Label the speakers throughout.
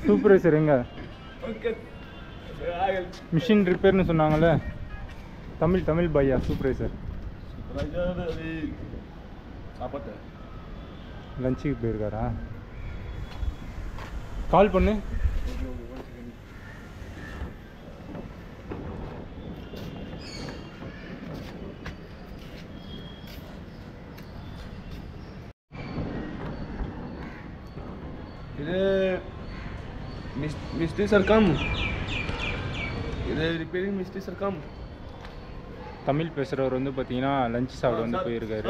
Speaker 1: Supervisor எங்க machine ரிப்பேர்னு சொன்னாங்கல்ல தமிழ் பையா supervisor லஞ்சுக்கு போயிருக்காரா கால் பண்ணு
Speaker 2: मिस्त्री सर कम इधर रिपेयरिंग मिस्त्री सर कम
Speaker 1: தமிழ் பேசுகிறவர் வந்து பார்த்தீங்கன்னா லஞ்ச் சாப்பிட வந்து போயிருக்காரு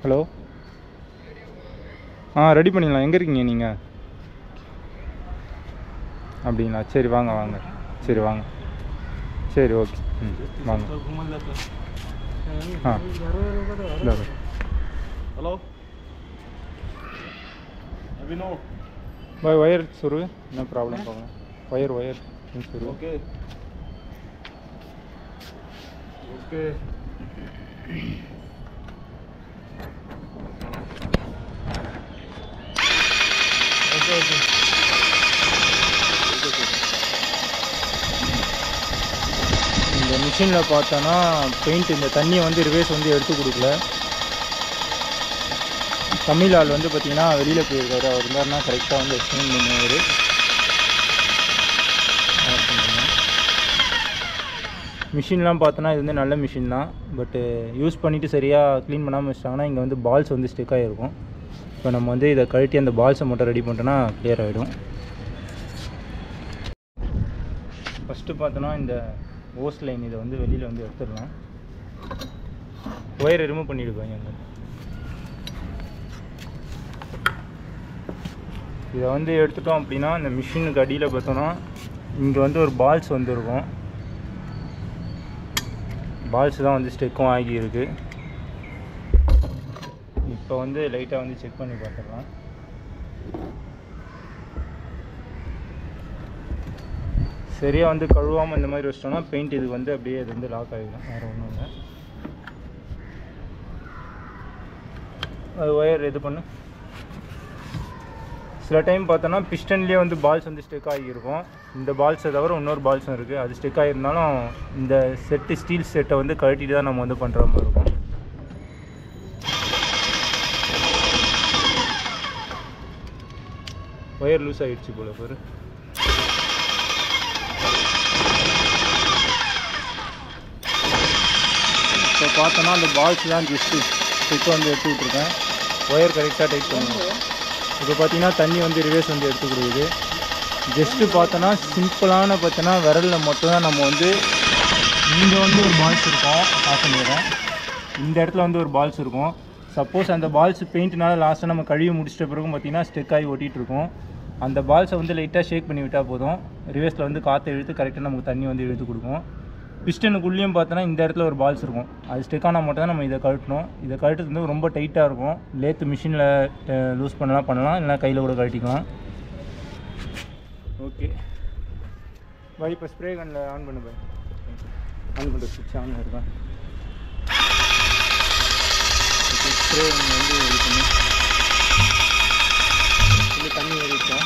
Speaker 1: ஹலோ ரெடி பண்ணிடலாம் எங்கே இருக்கீங்க நீங்கள் அப்படிங்களா சரி வாங்க சரி வாங்க சரி ஓகே வாங்க
Speaker 2: हेलो अभी नो
Speaker 1: भाई वायर शुरू है नो प्रॉब्लम वायर शुरू
Speaker 2: ओके ओके ओके ओके
Speaker 1: இந்த மிஷினில் பார்த்தோன்னா பெயிண்ட் இந்த தண்ணியை வந்து ரிவேஸ் வந்து எடுத்து கொடுக்கல தமிழ் ஆள் வந்து பார்த்திங்கன்னா வெளியில் போயிருக்காரு அவர் இருந்தாருன்னா கரெக்டாக வந்து எக்ஸ்பிளைன் பண்ணுவார் மிஷின்லாம் பார்த்தோன்னா இது வந்து நல்ல மிஷின் தான் பட்டு யூஸ் பண்ணிவிட்டு சரியாக க்ளீன் பண்ணாமல் வச்சிட்டாங்கன்னா இங்கே வந்து பால்ஸ் வந்து ஸ்டிக் ஆகிருக்கும் இப்போ நம்ம வந்து இதை கழட்டி அந்த பால்ஸை மட்டும் ரெடி பண்ணிட்டோன்னா கிளியர் ஆகிடும் ஃபஸ்ட்டு பார்த்தோன்னா இந்த ஓஸ் லைன் இதை வந்து வெளியில் வந்து எடுத்துடலாம் ஒயரை ரிமூவ் பண்ணிவிடுவாங்க அங்கே இதை வந்து எடுத்துட்டோம் அப்படின்னா இந்த மிஷினுக்கு அடியில் பார்த்தோன்னா இங்கே வந்து ஒரு பால்ஸ் வந்துருக்கும் பால்ஸ் தான் வந்து ஸ்டெக்கும் ஆகியிருக்கு இப்போ வந்து லைட்டாக வந்து செக் பண்ணி பார்த்துடலாம் சரியாக வந்து கழுவாமல் இந்த மாதிரி வச்சிட்டோம்னா பெயிண்ட் இதுக்கு வந்து அப்படியே அது வந்து லாக் ஆகிடும் வேறு ஒன்றும் இல்லை அது ஒயர் இது பண்ணு சில டைம் பார்த்தோன்னா பிஸ்டன்லேயே வந்து பால்ஸ் வந்து ஸ்டெக் ஆகியிருக்கும் இந்த பால்ஸை தவிர இன்னொரு பால்ஸும் இருக்குது அது ஸ்டெக் ஆகியிருந்தாலும் இந்த செட்டு ஸ்டீல் செட்டை வந்து கழட்டிட்டு தான் நம்ம வந்து பண்ணுற மாதிரி இருக்கும் ஒயர் லூஸ் ஆகிடுச்சு போல பேர் இப்போ பார்த்தோன்னா அந்த பால்ஸ் தான் ஜஸ்ட்டு ஸ்டெக்கை வந்து எடுத்து விட்ருக்கேன் ஒயர் கரெக்டாக டைட் பண்ணுவோம் இப்போ பார்த்தீங்கன்னா தண்ணி வந்து ரிவேஸ் வந்து எடுத்து கொடுக்குது ஜஸ்ட்டு பார்த்தோன்னா சிம்பிளான பார்த்தோன்னா விரலில் மட்டும்தான் நம்ம வந்து இங்கே வந்து ஒரு பால்ஸ் இருக்கும் ஆஃப் பண்ணிடுறேன் இந்த இடத்துல வந்து ஒரு பால்ஸ் இருக்கும் சப்போஸ் அந்த பால்ஸ் பெயிண்ட்னால லாஸ்ட்டாக நம்ம கழுவி முடிச்சிட்ட பிறகு பார்த்திங்கன்னா ஸ்டெக் ஆகி ஒட்டிகிட்ருக்கும் அந்த பால்ஸை வந்து லைட்டாக ஷேக் பண்ணி விட்டால் போதும் ரிவேஸில் வந்து காற்றை இழுத்து கரெக்டாக நமக்கு தண்ணி வந்து இழுத்து கொடுக்கும் பிஸ்டனுக்குள்ளேயும் பார்த்தோன்னா இந்த இடத்துல ஒரு பால்ஸ் இருக்கும் அது ஸ்டெக்கான மட்டும் தான் நம்ம இதை கழட்டணும் இதை கழட்டுறது வந்து ரொம்ப டைட்டாக இருக்கும் லேத்து மிஷினில் லூஸ் பண்ணலாம் இல்லைனா கையில் கூட கழட்டிக்கலாம் ஓகே பாய் இப்போ ஸ்ப்ரே கன்னில் ஆன் பண்ணு பாய் ஆன் பண்ணுற சுவிட்ச் ஆன் இருக்கா ஸ்ப்ரே கன் வந்து இது பண்ணி இல்லை தண்ணி ஏறிச்சா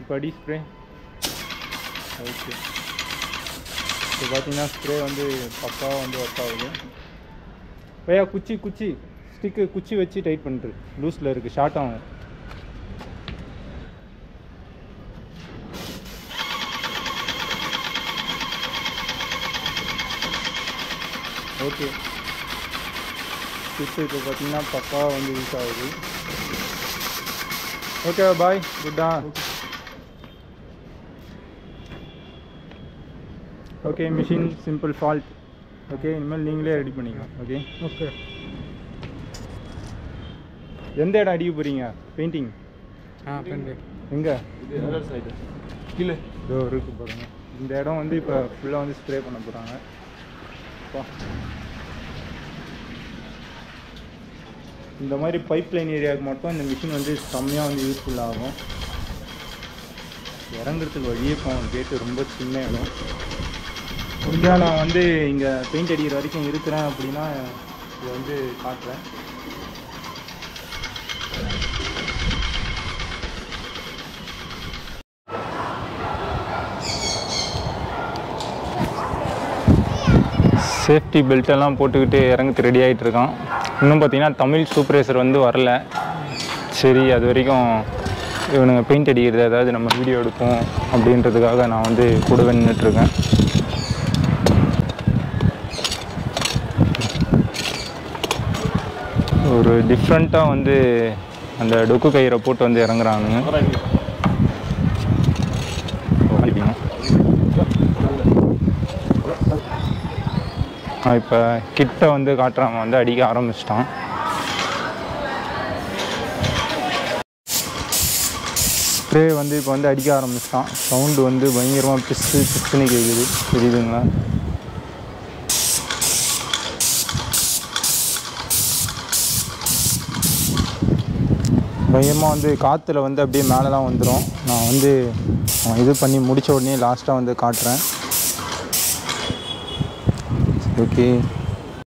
Speaker 1: இப்போ அடி ஸ்ப்ரே ஓகே இப்போ பார்த்தீங்கன்னா ஸ்ப்ரே வந்து பக்காவாக வந்து ஒர்க் ஆகுது பையா குச்சி ஸ்டிக்கு குச்சி வச்சு டைட் பண்ணுறது லூஸில் இருக்குது ஷார்ட் ஆகும் ஓகே ஸ்டிக்கு இப்போ பார்த்தீங்கன்னா பக்காவாக வந்து யூஸ் ஆகுது ஓகே பாய் குட்டா okay machine simple fault okay இனிமேல் நீங்களே ரெடி பண்ணிக்கலாம் ஓகே ஓகே எந்த இடம் அடிக்க போகிறீங்க பெயிண்டிங்
Speaker 2: பெயிண்டிங்
Speaker 1: எங்கே
Speaker 2: சைடு கீழே
Speaker 1: இதோ இருக்கு பாருங்க இந்த இடம் வந்து இப்போ ஃபுல்லாக வந்து ஸ்ப்ரே பண்ண போகிறாங்க இந்த மாதிரி பைப் லைன் ஏரியாவுக்கு மட்டும் இந்த மிஷின் வந்து செம்மையாக வந்து யூஸ்ஃபுல் ஆகும் இறங்குறதுக்கு வழியே போகும் கேட்டு ரொம்ப சின்ன இடம் முடிஞ்சால் நான் வந்து இங்கே பெயிண்ட் அடிக்கிற வரைக்கும் இருக்கிறேன் அப்படின்னா இதை வந்து காட்டுறேன். சேஃப்டி பெல்ட்டெல்லாம் போட்டுக்கிட்டு இறங்கிட்டு ரெடி ஆகிட்டு இருக்கான். இன்னும் பார்த்தீங்கன்னா தமிழ் சூப்பர்வைசர் வந்து வரல. சரி, அது வரைக்கும் இவனுங்க பெயிண்ட் அடிக்கிறது ஏதாவது நம்ம வீடியோ எடுப்போம் அப்படின்றதுக்காக நான் வந்து கூடவே நின்றுட்டுருக்கேன். ஒரு டிஃப்ரெண்ட்டாக வந்து அந்த டொக்கு கயிறை போட்டு வந்து இறங்குறானுங்க. இப்போ கிட்ட வந்து காட்டுறாங்க, வந்து அடிக்க ஆரம்பிச்சிட்டான். ஸ்ப்ரே வந்து இப்போ வந்து அடிக்க ஆரம்பிச்சிட்டான். சவுண்டு வந்து பயங்கரமாக பிஸ்ஸுன்னு கேட்குது, தெரியுதுங்களா? பயங்கரமாக வந்து காற்றுல வந்து அப்படியே மேலெலாம் வந்துடும். நான் வந்து இது பண்ணி முடித்த உடனே லாஸ்ட்டாக வந்து காட்டுறேன். ஓகே.